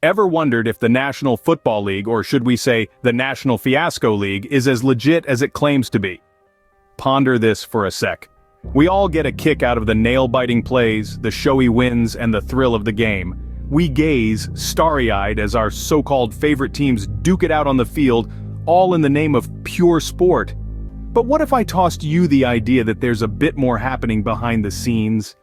Ever wondered if the National Football League, or should we say the National Fiasco League, is as legit as it claims to be? Ponder this for a sec. We all get a kick out of the nail-biting plays, the showy wins, and the thrill of the game. We gaze, starry-eyed, as our so-called favorite teams duke it out on the field, all in the name of pure sport. But what if I tossed you the idea that there's a bit more happening behind the scenes?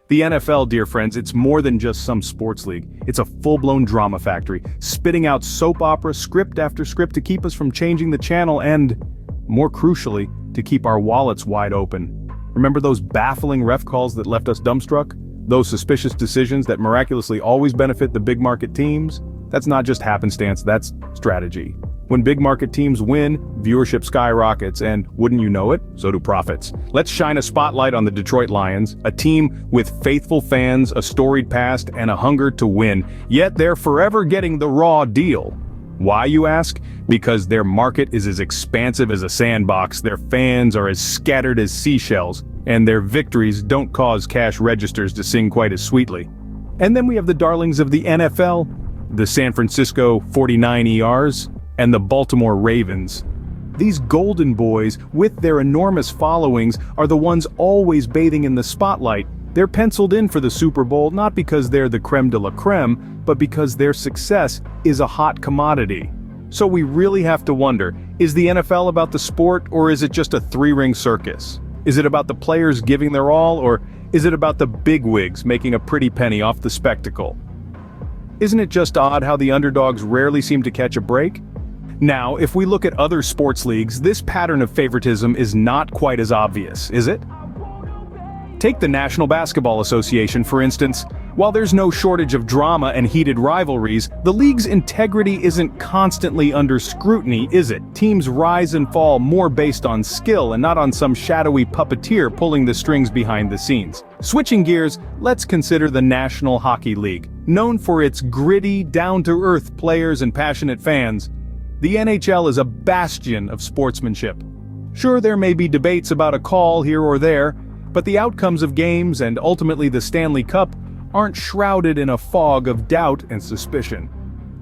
The NFL, dear friends, it's more than just some sports league. It's a full-blown drama factory, spitting out soap opera script after script to keep us from changing the channel and, more crucially, to keep our wallets wide open. Remember those baffling ref calls that left us dumbstruck? Those suspicious decisions that miraculously always benefit the big market teams? That's not just happenstance, that's strategy. When big market teams win, viewership skyrockets, and wouldn't you know it, so do profits. Let's shine a spotlight on the Detroit Lions, a team with faithful fans, a storied past, and a hunger to win, yet they're forever getting the raw deal. Why, you ask? Because their market is as expansive as a sandbox, their fans are as scattered as seashells, and their victories don't cause cash registers to sing quite as sweetly. And then we have the darlings of the NFL, the San Francisco 49ers, and the Baltimore Ravens. These golden boys, with their enormous followings, are the ones always bathing in the spotlight. They're penciled in for the Super Bowl not because they're the creme de la creme, but because their success is a hot commodity. So we really have to wonder, is the NFL about the sport, or is it just a three-ring circus? Is it about the players giving their all, or is it about the bigwigs making a pretty penny off the spectacle? Isn't it just odd how the underdogs rarely seem to catch a break? Now, if we look at other sports leagues, this pattern of favoritism is not quite as obvious, is it? Take the National Basketball Association, for instance. While there's no shortage of drama and heated rivalries, the league's integrity isn't constantly under scrutiny, is it? Teams rise and fall more based on skill and not on some shadowy puppeteer pulling the strings behind the scenes. Switching gears, let's consider the National Hockey League. Known for its gritty, down-to-earth players and passionate fans, the NHL is a bastion of sportsmanship. Sure, there may be debates about a call here or there, but the outcomes of games and ultimately the Stanley Cup aren't shrouded in a fog of doubt and suspicion.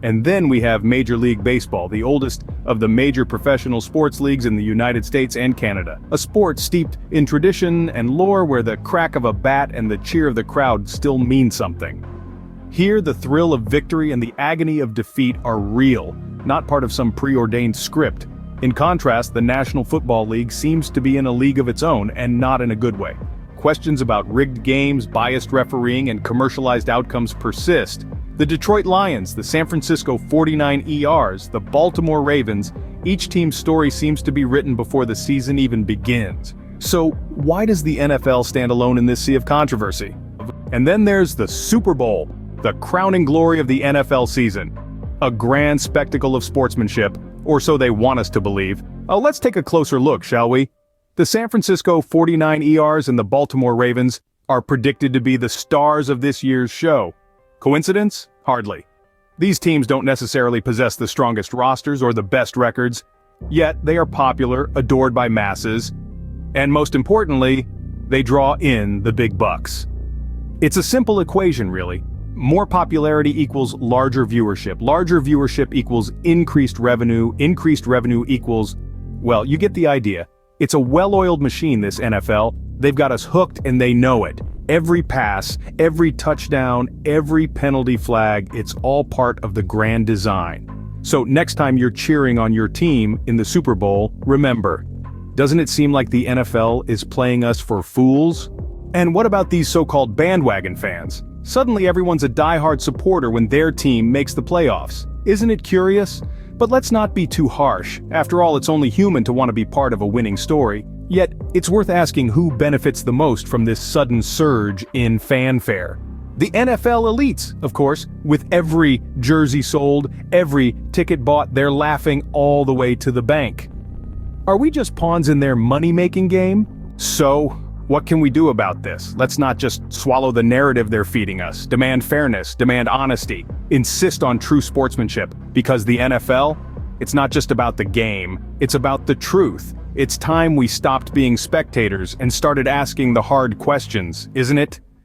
And then we have Major League Baseball, the oldest of the major professional sports leagues in the United States and Canada. A sport steeped in tradition and lore where the crack of a bat and the cheer of the crowd still mean something. Here, the thrill of victory and the agony of defeat are real, not part of some preordained script. In contrast, the National Football League seems to be in a league of its own, and not in a good way. Questions about rigged games, biased refereeing, and commercialized outcomes persist. The Detroit Lions, the San Francisco 49ers, the Baltimore Ravens, each team's story seems to be written before the season even begins. So, why does the NFL stand alone in this sea of controversy? And then there's the Super Bowl, the crowning glory of the NFL season. A grand spectacle of sportsmanship, or so they want us to believe. Let's take a closer look, shall we? The San Francisco 49ers and the Baltimore Ravens are predicted to be the stars of this year's show. Coincidence? Hardly. These teams don't necessarily possess the strongest rosters or the best records, yet they are popular, adored by masses, and most importantly, they draw in the big bucks. It's a simple equation, really. More popularity equals larger viewership equals increased revenue equals, well, you get the idea. It's a well-oiled machine, this NFL. They've got us hooked and they know it. Every pass, every touchdown, every penalty flag, it's all part of the grand design. So next time you're cheering on your team in the Super Bowl, remember, doesn't it seem like the NFL is playing us for fools? And what about these so-called bandwagon fans? Suddenly everyone's a die-hard supporter when their team makes the playoffs. Isn't it curious? But let's not be too harsh. After all, it's only human to want to be part of a winning story. Yet, it's worth asking who benefits the most from this sudden surge in fanfare. The NFL elites, of course. With every jersey sold, every ticket bought, they're laughing all the way to the bank. Are we just pawns in their money-making game? So, what can we do about this? Let's not just swallow the narrative they're feeding us. Demand fairness, demand honesty, insist on true sportsmanship. Because the NFL, it's not just about the game, it's about the truth. It's time we stopped being spectators and started asking the hard questions, isn't it?